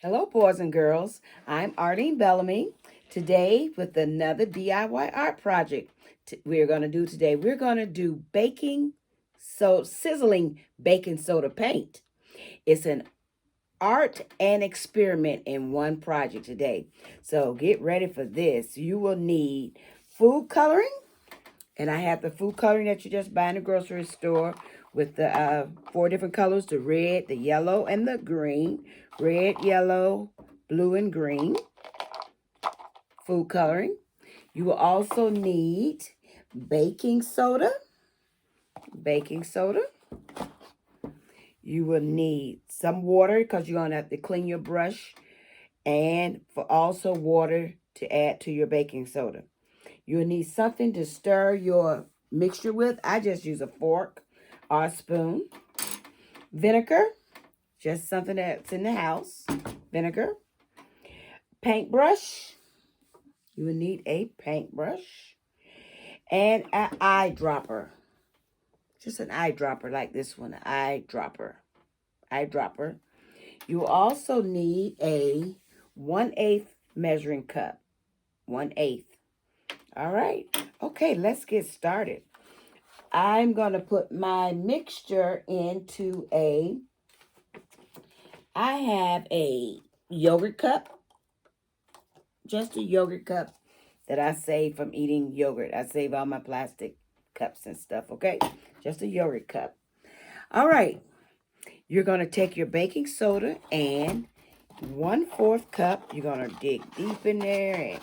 Hello, boys and girls. I'm Arlene Bellamy. Today, with another DIY art project, we're going to do today. We're going to do sizzling baking soda paint. It's an art and experiment in one project today. So get ready for this. You will need food coloring, and I have the food coloring that you just buy in the grocery store with the four different colors: the red, the yellow, and the green. Red, yellow, blue, and green food coloring. You will also need baking soda. Baking soda. You will need some water because you're going to have to clean your brush, and for also water to add to your baking soda. You'll need something to stir your mixture with. I just use a fork or a spoon. Vinegar, just something that's in the house. Vinegar. Paintbrush. You will need a paintbrush. And an eyedropper. Just an eyedropper like this one. An eyedropper. Eyedropper. You will also need a 1/8 measuring cup. 1/8. All right. Okay, let's get started. I'm going to put my mixture into I have a yogurt cup. Just a yogurt cup that I save from eating yogurt. I save all my plastic cups and stuff, okay? Just a yogurt cup. All right. You're going to take your baking soda and 1/4 cup. You're going to dig deep in there and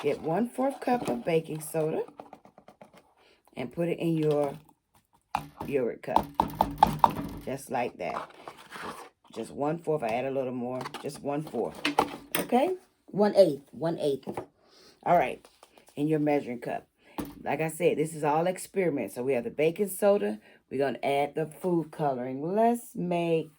get 1/4 cup of baking soda and put it in your yogurt cup. Just like that. Just 1/4. I add a little more. Just 1/4. Okay? 1/8. 1/8. All right. In your measuring cup. Like I said, this is all experiment. So we have the baking soda. We're going to add the food coloring. Let's make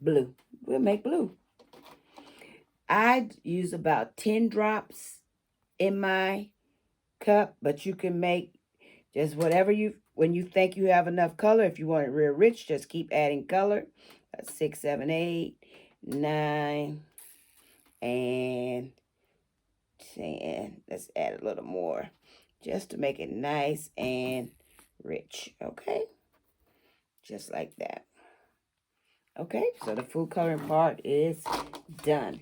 blue. We'll make blue. I use about 10 drops in my cup, but you can make just whatever when you think you have enough color. If you want it real rich, just keep adding color. 6, 7, 8, 9, and 10. Let's add a little more just to make it nice and rich. Okay, just like that. Okay, so the food coloring part is done.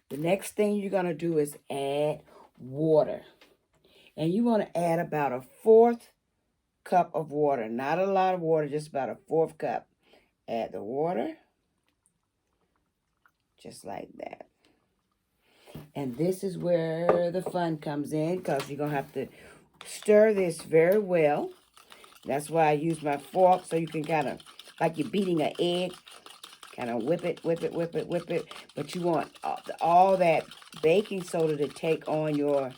The next thing you're going to do is add water. And you want to add about a 1/4 cup of water. Not a lot of water, just about a 1/4 cup. Add the water. Just like that. And this is where the fun comes in, because you're going to have to stir this very well. That's why I use my fork, so you can kind of, like you're beating an egg, kind of whip it. But you want all that baking soda to take on your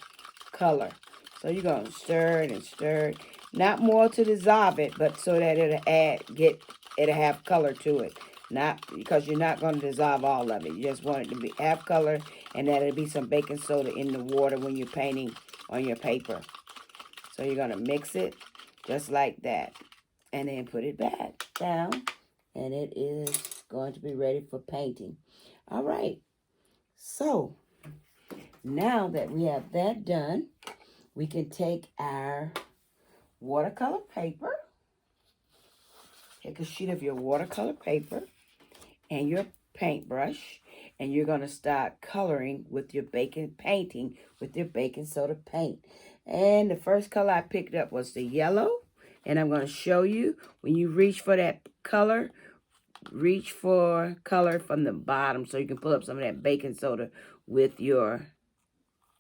color. So you're going to stir it and stir it. Not more to dissolve it, but so that it'll have color to it. Not because you're not going to dissolve all of it. You just want it to have color, and that it'll be some baking soda in the water when you're painting on your paper. So you're going to mix it just like that. And then put it back down. And it is going to be ready for painting. All right. So now that we have that done, we can take our watercolor paper. Take a sheet of your watercolor paper and your paintbrush, and you're going to start coloring with your painting with your baking soda paint. And the first color I picked up was the yellow, and I'm going to show you when you reach for that color, reach for color from the bottom so you can pull up some of that baking soda with your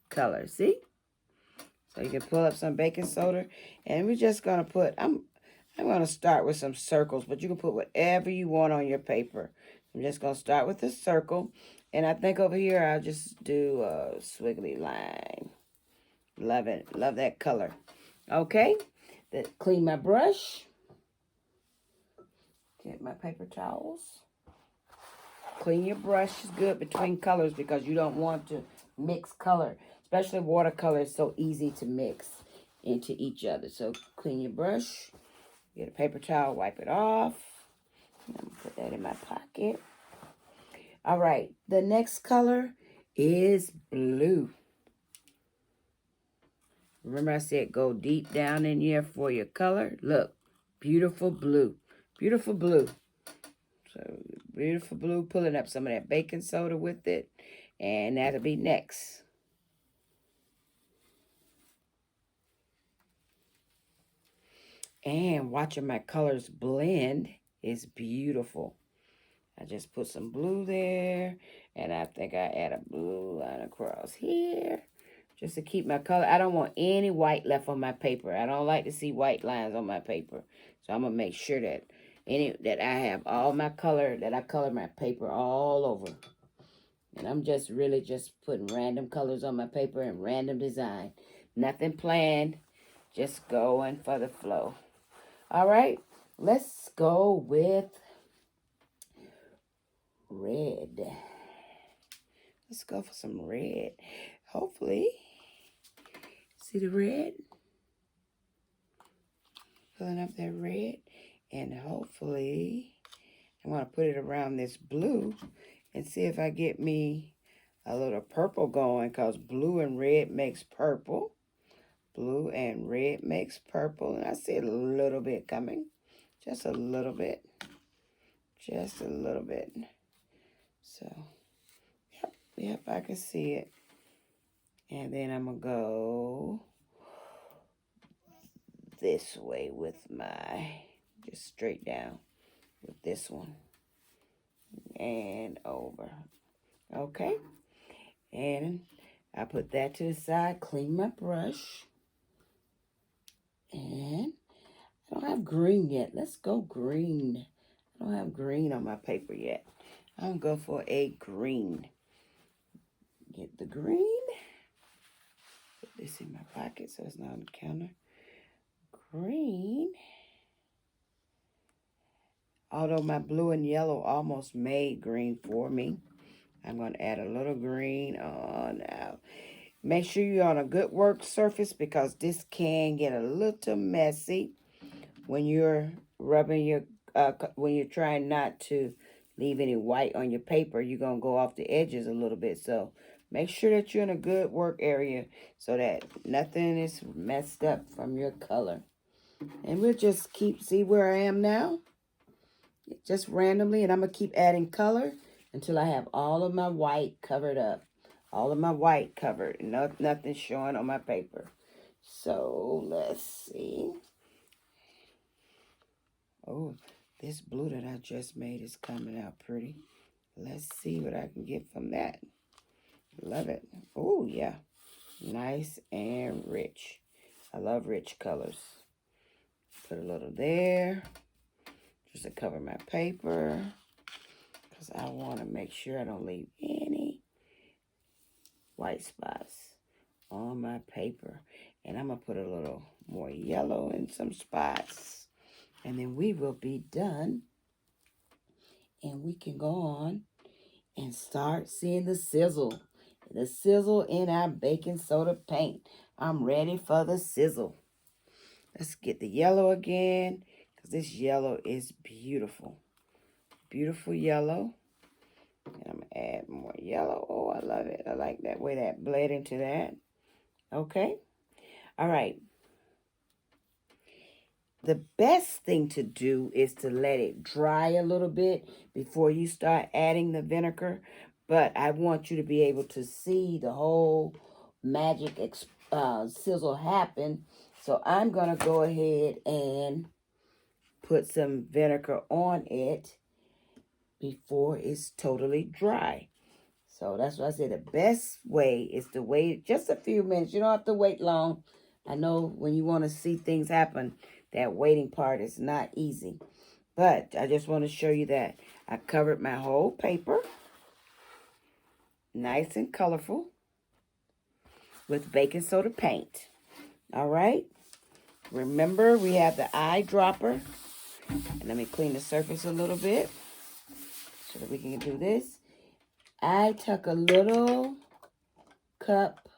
color. See? So you can pull up some baking soda, and we're just going to put, I'm going to start with some circles, but you can put whatever you want on your paper. I'm just going to start with a circle, and I think over here I'll just do a squiggly line. Love it. Love that color. Okay. Clean my brush. Get my paper towels. Clean your brush is good between colors because you don't want to mix color. Especially watercolor is so easy to mix into each other. So clean your brush. Get a paper towel, wipe it off. I'm going to put that in my pocket. All right, the next color is blue. Remember I said go deep down in here for your color. Look, beautiful blue. Beautiful blue. So beautiful blue, pulling up some of that baking soda with it. And that'll be next. And watching my colors blend is beautiful. I just put some blue there. And I think I add a blue line across here. Just to keep my color. I don't want any white left on my paper. I don't like to see white lines on my paper. So I'm going to make sure that I have all my color, that I color my paper all over. And I'm just really just putting random colors on my paper and random design. Nothing planned. Just going for the flow. All right. Let's go with red. Let's go for some red. Hopefully. See the red? Filling up that red. And hopefully, I'm going to put it around this blue and see if I get me a little purple going, because blue and red makes purple. Blue and red makes purple. And I see a little bit coming. Just a little bit. Just a little bit. So, yep, I can see it. And then I'm going to go this way with my, just straight down with this one. And over. Okay. And I put that to the side, clean my brush. And I don't have green yet. Let's go green. I don't have green on my paper yet. I'm going to go for a green. Get the green. Put this in my pocket so it's not on the counter. Green. Although my blue and yellow almost made green for me, I'm going to add a little green on now. Make sure you're on a good work surface, because this can get a little messy when you're rubbing your, when you're trying not to leave any white on your paper. You're going to go off the edges a little bit. So make sure that you're in a good work area so that nothing is messed up from your color. And we'll just see where I am now. Just randomly. And I'm going to keep adding color until I have all of my white covered up. All of my white covered. Nothing showing on my paper. So let's see. Oh, this blue that I just made is coming out pretty. Let's see what I can get from that. Love it. Oh, yeah. Nice and rich. I love rich colors. Put a little there just to cover my paper, because I want to make sure I don't leave any white spots on my paper. And I'm going to put a little more yellow in some spots. And then we will be done. And we can go on and start seeing the sizzle. The sizzle in our baking soda paint. I'm ready for the sizzle. Let's get the yellow again, because this yellow is beautiful. Beautiful yellow. And I'm going to add more yellow. Oh, I love it. I like that way that bled into that. Okay. All right. The best thing to do is to let it dry a little bit before you start adding the vinegar. But I want you to be able to see the whole magic sizzle happen. So I'm going to go ahead and put some vinegar on it before it's totally dry. So that's why I say the best way is to wait just a few minutes. You don't have to wait long. I know when you want to see things happen, that waiting part is not easy. But I just want to show you that I covered my whole paper, nice and colorful, with baking soda paint. All right. Remember, we have the eyedropper. And let me clean the surface a little bit so that we can do this. I took a little cup.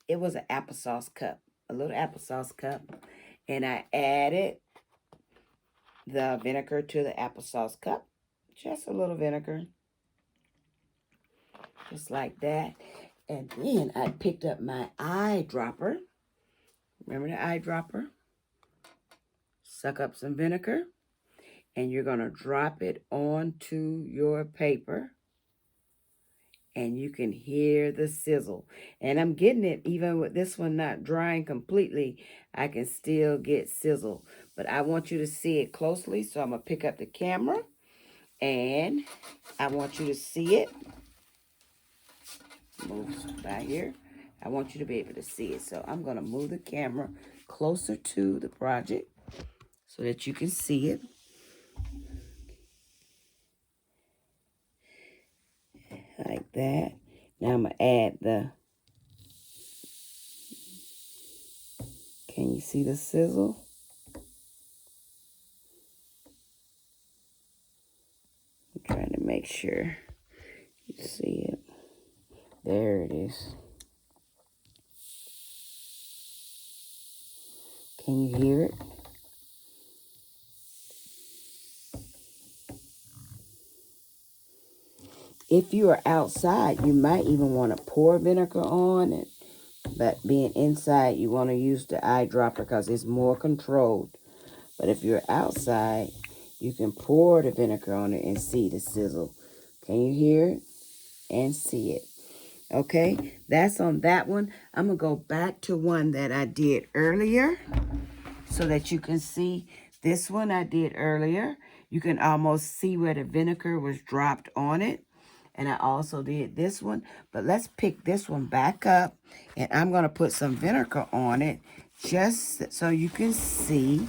It was an applesauce cup. A little applesauce cup. And I added the vinegar to the applesauce cup. Just a little vinegar. Just like that. And then I picked up my eyedropper. Remember the eyedropper? Suck up some vinegar. And you're going to drop it onto your paper. And you can hear the sizzle. And I'm getting it even with this one not drying completely. I can still get sizzle. But I want you to see it closely. So I'm going to pick up the camera. And I want you to see it. Move by here. I want you to be able to see it. So I'm going to move the camera closer to the project so that you can see it. Like that. Now I'm going to add the, can you see the sizzle? I'm trying to make sure you see it. There it is. Can you hear it? If you are outside, you might even want to pour vinegar on it. But being inside, you want to use the eyedropper because it's more controlled. But if you're outside, you can pour the vinegar on it and see the sizzle. Can you hear it and see it? Okay, that's on that one. I'm going to go back to one that I did earlier so that you can see this one I did earlier. You can almost see where the vinegar was dropped on it. And I also did this one. But let's pick this one back up. And I'm going to put some vinegar on it just so you can see.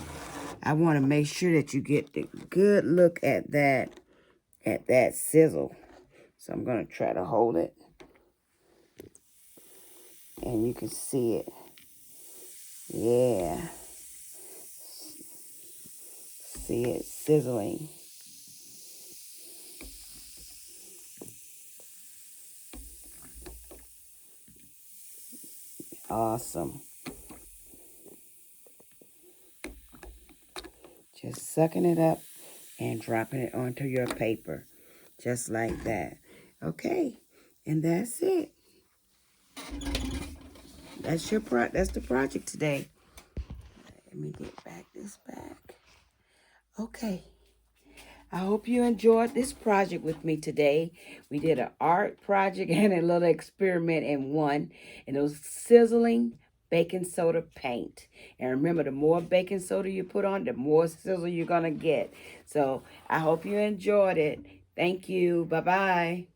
I want to make sure that you get the good look at that sizzle. So I'm going to try to hold it. And you can see it. Yeah. See it sizzling. Awesome. Just sucking it up and dropping it onto your paper. Just like that. Okay. And that's it. That's the project today. Let me get this back. Okay. I hope you enjoyed this project with me today. We did an art project and a little experiment in one. And it was sizzling baking soda paint. And remember, the more baking soda you put on, the more sizzle you're going to get. So I hope you enjoyed it. Thank you. Bye-bye.